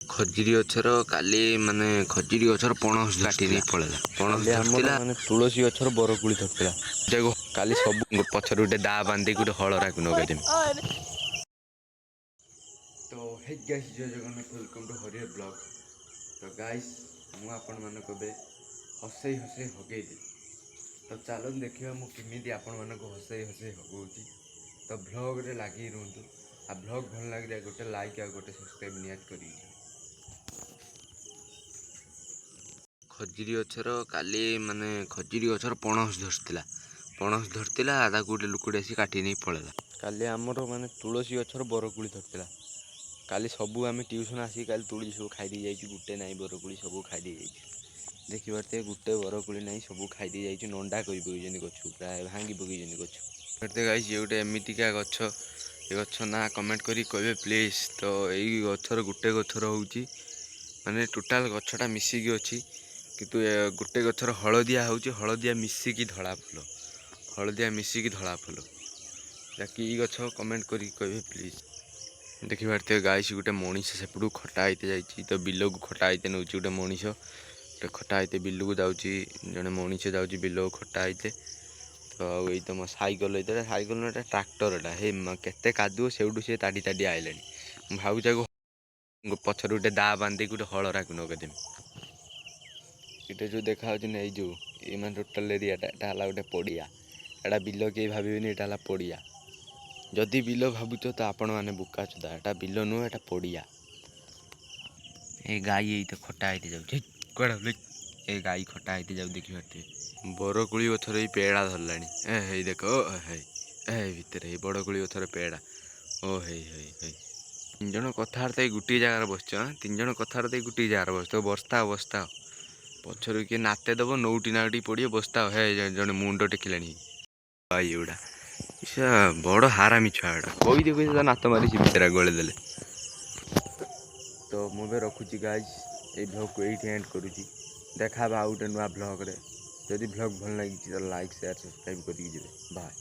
ଖଜୁରୀ ଗଛର କାଲି ମାନେ ଖଜୁରୀ ଗଛର ପଣସ କାଟି ନେଇ ପଳେଇଲା। ପଣସ ଆମର ଧରିଥିଲା ମାନେ ତୁଳସୀ ଗଛର ବରକୁଳି ଧରିଥିଲା। ତାକୁ କାଲି ସବୁ ପଛରେ ଗୋଟେ ଦା ବାନ୍ଧିକି ଗୋଟେ ହଳରାକୁ ନଗେଇଦେମି। ତ ହେ ଗାଇସ୍, ଜୟ Jagannath, welcome to Harihar blog. ତ ଗାଇସ୍, ମୁଁ ଆପଣମାନଙ୍କୁ ଏବେ ହସେଇ ହସେଇ ହଗେଇଦେବି। ତ ଚାଲନ୍ତୁ ଦେଖିବା ମୁଁ କେମିତି ଆପଣମାନଙ୍କୁ ହସେଇ ହସେଇ ହଗଉଛି। ତ ଭ୍ଲଗ୍ରେ ଲାଗିକି ରୁହନ୍ତୁ। ଆଉ ଭ୍ଲଗ୍ ଭଲ ଲାଗିଲେ ଗୋଟେ ଲାଇକ୍ ଆଉ ଗୋଟେ ସବସ୍କ୍ରାଇବ୍ ନିହାତି କରିକି। ଖଜୁରୀ ଗଛର କାଲି ମାନେ ଖଜୁରୀ ଗଛର ପଣସ ଧରିଥିଲା। ପଣସ ଧରିଥିଲା ତାକୁ ଗୋଟେ ଲୋକଟେ ଆସି କାଟି ନେଇ ପଳେଇଲା। କାଲି ଆମର ମାନେ ତୁଳସୀ ଗଛର ବରକୁଳି ଧରିଥିଲା। କାଲି ସବୁ ଆମେ ଟ୍ୟୁସନ୍ ଆସିକି କାଲି ତୁଳସୀ ସବୁ ଖାଇଦେଇ ଯାଇଛୁ। ଗୋଟେ ନାହିଁ ବରକୁଳି, ସବୁ ଖାଇଦେଇ ଯାଇଛୁ। ଦେଖିପାରୁଥିବେ ଗୋଟେ ବରକୁଳି ନାହିଁ, ସବୁ ଖାଇଦେଇ ଯାଇଛୁ। ନଣ୍ଡା କରି ପକେଇଛନ୍ତି ଗଛକୁ, ପ୍ରାୟ ଭାଙ୍ଗି ପକେଇଛନ୍ତି ଗଛ। ଗାଇସ୍, ଇଏ ଗୋଟେ ଏମିତିକା ଗଛ, ଏ ଗଛ ନାଁ କମେଣ୍ଟ କରି କହିବେ ପ୍ଲିଜ୍। ତ ଏଇ ଗଛର ଗୋଟେ ଗଛର ହେଉଛି ମାନେ ଟୋଟାଲ୍ ଗଛଟା ମିଶିକି ଅଛି, କିନ୍ତୁ ଗୋଟେ ଗଛର ହଳଦିଆ ହେଉଛି, ହଳଦିଆ ମିଶିକି ଧଳା ଫୁଲ, ହଳଦିଆ ମିଶିକି ଧଳା ଫୁଲ। କି ଗଛ କମେଣ୍ଟ କରିକି କହିବେ ପ୍ଲିଜ୍। ଦେଖିପାରୁଥିବେ ଗାଇସ୍, ଗୋଟେ ମଣିଷ ସେପଟକୁ ଖଟା ହେଇତେ ଯାଇଛି। ତ ବିଲକୁ ଖଟା ହେଇତେ ନେଉଛି ଗୋଟେ ମଣିଷ। ଗୋଟେ ଖଟା ହେଇତେ ବିଲକୁ ଯାଉଛି, ଜଣେ ମଣିଷ ଯାଉଛି ବିଲକୁ ଖଟା ହେଇତେ। ତ ଆଉ ଏଇ ତ ମୋ ସାଇକେଲ, ଏଇଟା ସାଇକେଲ ନୁହେଁ, ଏଇଟା ଟ୍ରାକ୍ଟରଟା। ହେଇ କେତେ କାଦୁଅ, ସେଇଠୁ ସିଏ ତାଡ଼ି ତାଡ଼ି ଆଇଲାଣି। ମୁଁ ଭାବୁଛି ଆକୁ ପଛରୁ ଗୋଟେ ଦା ବାନ୍ଧିକି ଗୋଟେ ହଳରାକୁ ନଗେଇଦେମି। ଏଇଟା ଯେଉଁ ଦେଖାହେଉଛି ନା, ଏଇ ଯେଉଁ ଏଇ ମାନେ ଟୋଟାଲ୍ ଏରିଆଟା, ଏଇଟା ହେଲା ଗୋଟେ ପଡ଼ିଆ। ଏଇଟା ବିଲ କେହି ଭାବିବେନି, ଏଇଟା ହେଲା ପଡ଼ିଆ। ଯଦି ବିଲ ଭାବୁଛ ତ ଆପଣମାନେ ବୋକାଚୋଦା। ଏଇଟା ବିଲ ନୁହେଁ, ଏଇଟା ପଡ଼ିଆ। ଏ ଗାଈ ଏଇ ତ ଖଟା ହେଇତେ ଯାଉଛି, କୁଆଡ଼େ ଗଲୁ? ଏ ଗାଈ ଖଟା ହେଇତେ ଯାଉଛି, ଦେଖିପାରୁଥିବେ। ବରକୋଳି ଗଛରେ ଏଇ ପେଡ଼ା ଧରିଲାଣି। ହେଇ ଦେଖ, ହେଇ ଭିତରେ ଏଇ ବଡ଼କୋଳି ଗଛର ପେଡ଼ା। ଓ ହେଇ ହେଇ ହେଇ ତିନି ଜଣ କଥାବାର୍ତ୍ତା ହେଇ ଗୋଟିଏ ଜାଗାରେ ବସିଛ। ତିନି ଜଣ କଥାବାର୍ତ୍ତା ହେଇ ଗୋଟିଏ ଜାଗାରେ ବସିଥିବ। ବସ୍ତାଅ ବସ୍ତାଅ, ପଛରୁ କିଏ ନାତେ ଦେବ, ନଉଟି ନାଉଟି ପଡ଼ିବ। ବସ୍ତାଅ। ହେ ଜଣେ ମୁଣ୍ଡ ଟେକିଲାଣି ଭାଇ ଏଗୁଡ଼ା। ସେ ବଡ଼ ହାରାମି ଛୁଆଗୁଡ଼ା, କହିଦେ କହିଦେ ତା ନାତ ମାରି ସେ ଭିତରେ ଗଳେଇ ଦେଲେ। ତ ମୁଁ ଏବେ ରଖୁଛି ଗାଇସ୍, ଏଇ ଭ୍ଲଗ୍କୁ ଏଇଠି ଏଣ୍ଡ କରୁଛି। ଦେଖା ହେବା ଆଉ ଗୋଟେ ନୂଆ ଭ୍ଲଗ୍ରେ। ଯଦି ଭ୍ଲଗ୍ ଭଲ ଲାଗିଛି ତ ଲାଇକ୍, ସେୟାର, ସବସ୍କ୍ରାଇବ୍ କରିକି ଯିବେ। ବାଏ।